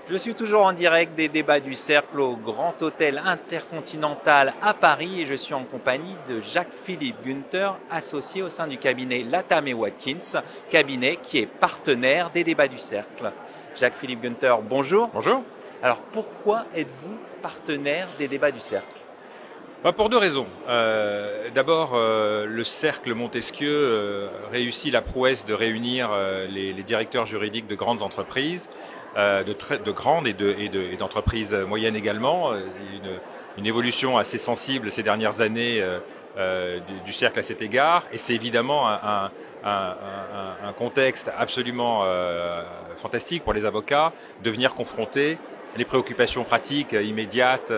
Je suis toujours en direct des débats du Cercle au Grand Hôtel Intercontinental à Paris et je suis en compagnie de Jacques-Philippe Günther, associé au sein du cabinet Latham & Watkins, cabinet qui est partenaire des débats du Cercle. Jacques-Philippe Günther, bonjour. Bonjour. Alors pourquoi êtes-vous partenaire des débats du Cercle ? Pour deux raisons. D'abord, le Cercle Montesquieu réussit la prouesse de réunir les directeurs juridiques de grandes entreprises, de grandes et d'entreprises moyennes également. Une évolution assez sensible ces dernières années du Cercle à cet égard. Et c'est évidemment un contexte absolument fantastique pour les avocats de venir confronter les préoccupations pratiques immédiates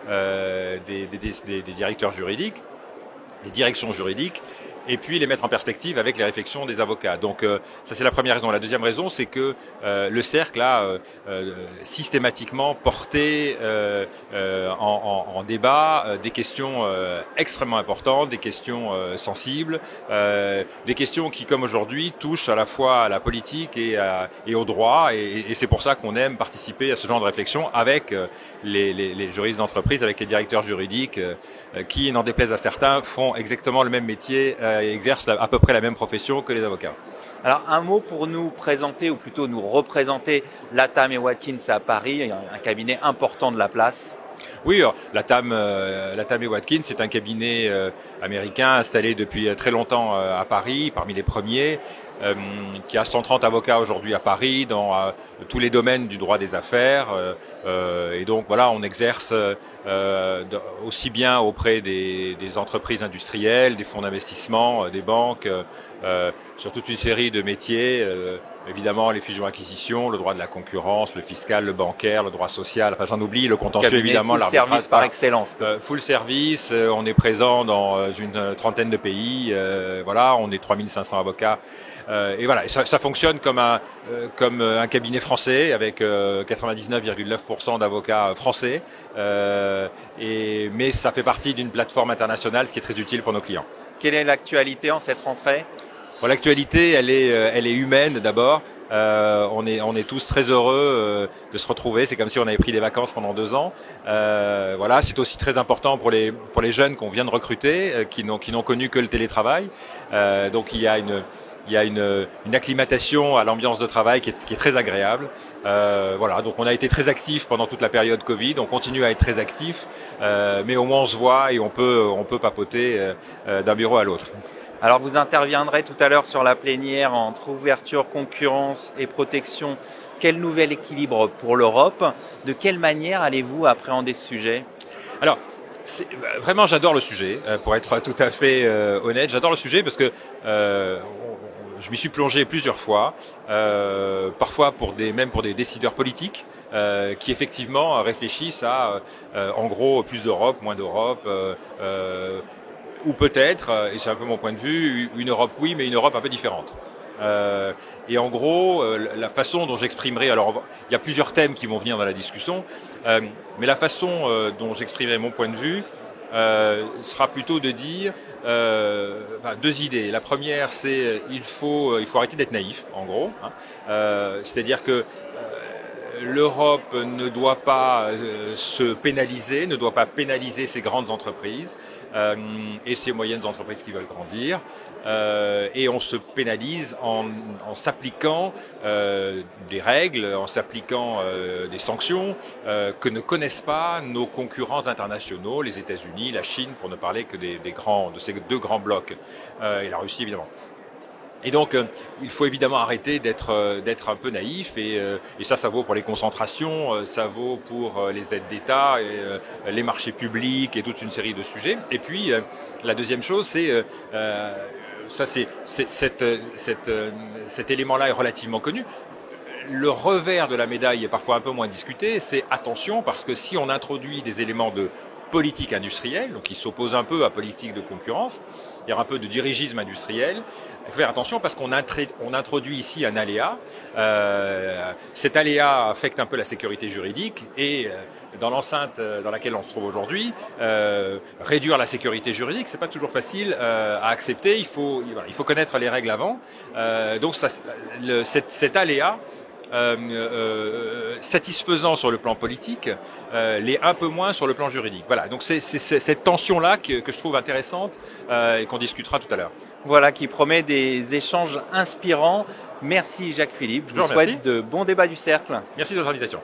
des directeurs juridiques, des directions juridiques, et puis les mettre en perspective avec les réflexions des avocats. Donc ça c'est la première raison. La deuxième raison, c'est que le Cercle a systématiquement porté en débat des questions extrêmement importantes, des questions sensibles, des questions qui, comme aujourd'hui, touchent à la fois à la politique et au droit. Et c'est pour ça qu'on aime participer à ce genre de réflexion avec les juristes d'entreprise, avec les directeurs juridiques, qui, n'en déplaise à certains, font exactement le même métier et exercent à peu près la même profession que les avocats. Alors un mot pour nous présenter, ou plutôt nous représenter Latham & Watkins à Paris, un cabinet important de la place. Oui, Latham & Watkins, c'est un cabinet américain installé depuis très longtemps à Paris, parmi les premiers, qui a 130 avocats aujourd'hui à Paris dans tous les domaines du droit des affaires. Et donc voilà, on exerce aussi bien auprès des entreprises industrielles, des fonds d'investissement, des banques, sur toute une série de métiers. Évidemment, les fusions-acquisitions, le droit de la concurrence, le fiscal, le bancaire, le droit social, enfin j'en oublie, le contentieux évidemment, l'arbitrage. Full service par excellence. Full service, on est présent dans une trentaine de pays, voilà, on est 3500 avocats. Et voilà, ça fonctionne comme un cabinet français avec 99,9% d'avocats français, mais ça fait partie d'une plateforme internationale, ce qui est très utile pour nos clients. Quelle est l'actualité en cette rentrée ? L'actualité, elle est humaine d'abord. On est tous très heureux de se retrouver. C'est comme si on avait pris des vacances pendant 2 ans. Voilà, c'est aussi très important pour les jeunes qu'on vient de recruter, qui n'ont connu que le télétravail. Donc il y a une acclimatation à l'ambiance de travail qui est très agréable. Voilà, donc on a été très actifs pendant toute la période Covid, on continue à être très actifs, mais au moins on se voit et on peut papoter d'un bureau à l'autre. Alors vous interviendrez tout à l'heure sur la plénière entre ouverture, concurrence et protection. Quel nouvel équilibre pour l'Europe ? De quelle manière allez-vous appréhender ce sujet ? Alors, vraiment j'adore le sujet, pour être tout à fait honnête. J'adore le sujet parce que je m'y suis plongé plusieurs fois, parfois même pour des décideurs politiques qui effectivement réfléchissent à, en gros, plus d'Europe, moins d'Europe, ou peut-être, et c'est un peu mon point de vue, une Europe oui, mais une Europe un peu différente. Et en gros, la façon dont j'exprimerai, alors il y a plusieurs thèmes qui vont venir dans la discussion, mais la façon dont j'exprimerai mon point de vue sera plutôt de dire 2 idées. La première, c'est il faut arrêter d'être naïf, en gros. C'est-à-dire que l'Europe ne doit pas se pénaliser, ne doit pas pénaliser ces grandes entreprises et ces moyennes entreprises qui veulent grandir. Et on se pénalise en s'appliquant des règles, en s'appliquant des sanctions que ne connaissent pas nos concurrents internationaux, les États-Unis, la Chine, pour ne parler que de ces 2 grands blocs, et la Russie évidemment. Et donc, il faut évidemment arrêter d'être un peu naïf, et ça vaut pour les concentrations, ça vaut pour les aides d'État, et les marchés publics et toute une série de sujets. Et puis, la deuxième chose, c'est cet élément-là est relativement connu. Le revers de la médaille est parfois un peu moins discuté, c'est attention, parce que si on introduit des éléments de politique industrielle, donc qui s'oppose un peu à politique de concurrence, il y a un peu de dirigisme industriel. Il faut faire attention parce qu'on introduit ici un aléa. Cet aléa affecte un peu la sécurité juridique et dans l'enceinte dans laquelle on se trouve aujourd'hui, réduire la sécurité juridique, c'est pas toujours facile à accepter. Il faut connaître les règles avant. Donc cet aléa satisfaisants sur le plan politique, les un peu moins sur le plan juridique. Voilà, donc c'est cette tension-là que je trouve intéressante et qu'on discutera tout à l'heure. Voilà, qui promet des échanges inspirants. Merci Jacques-Philippe, je vous souhaite de bons débats du cercle. Merci de votre invitation.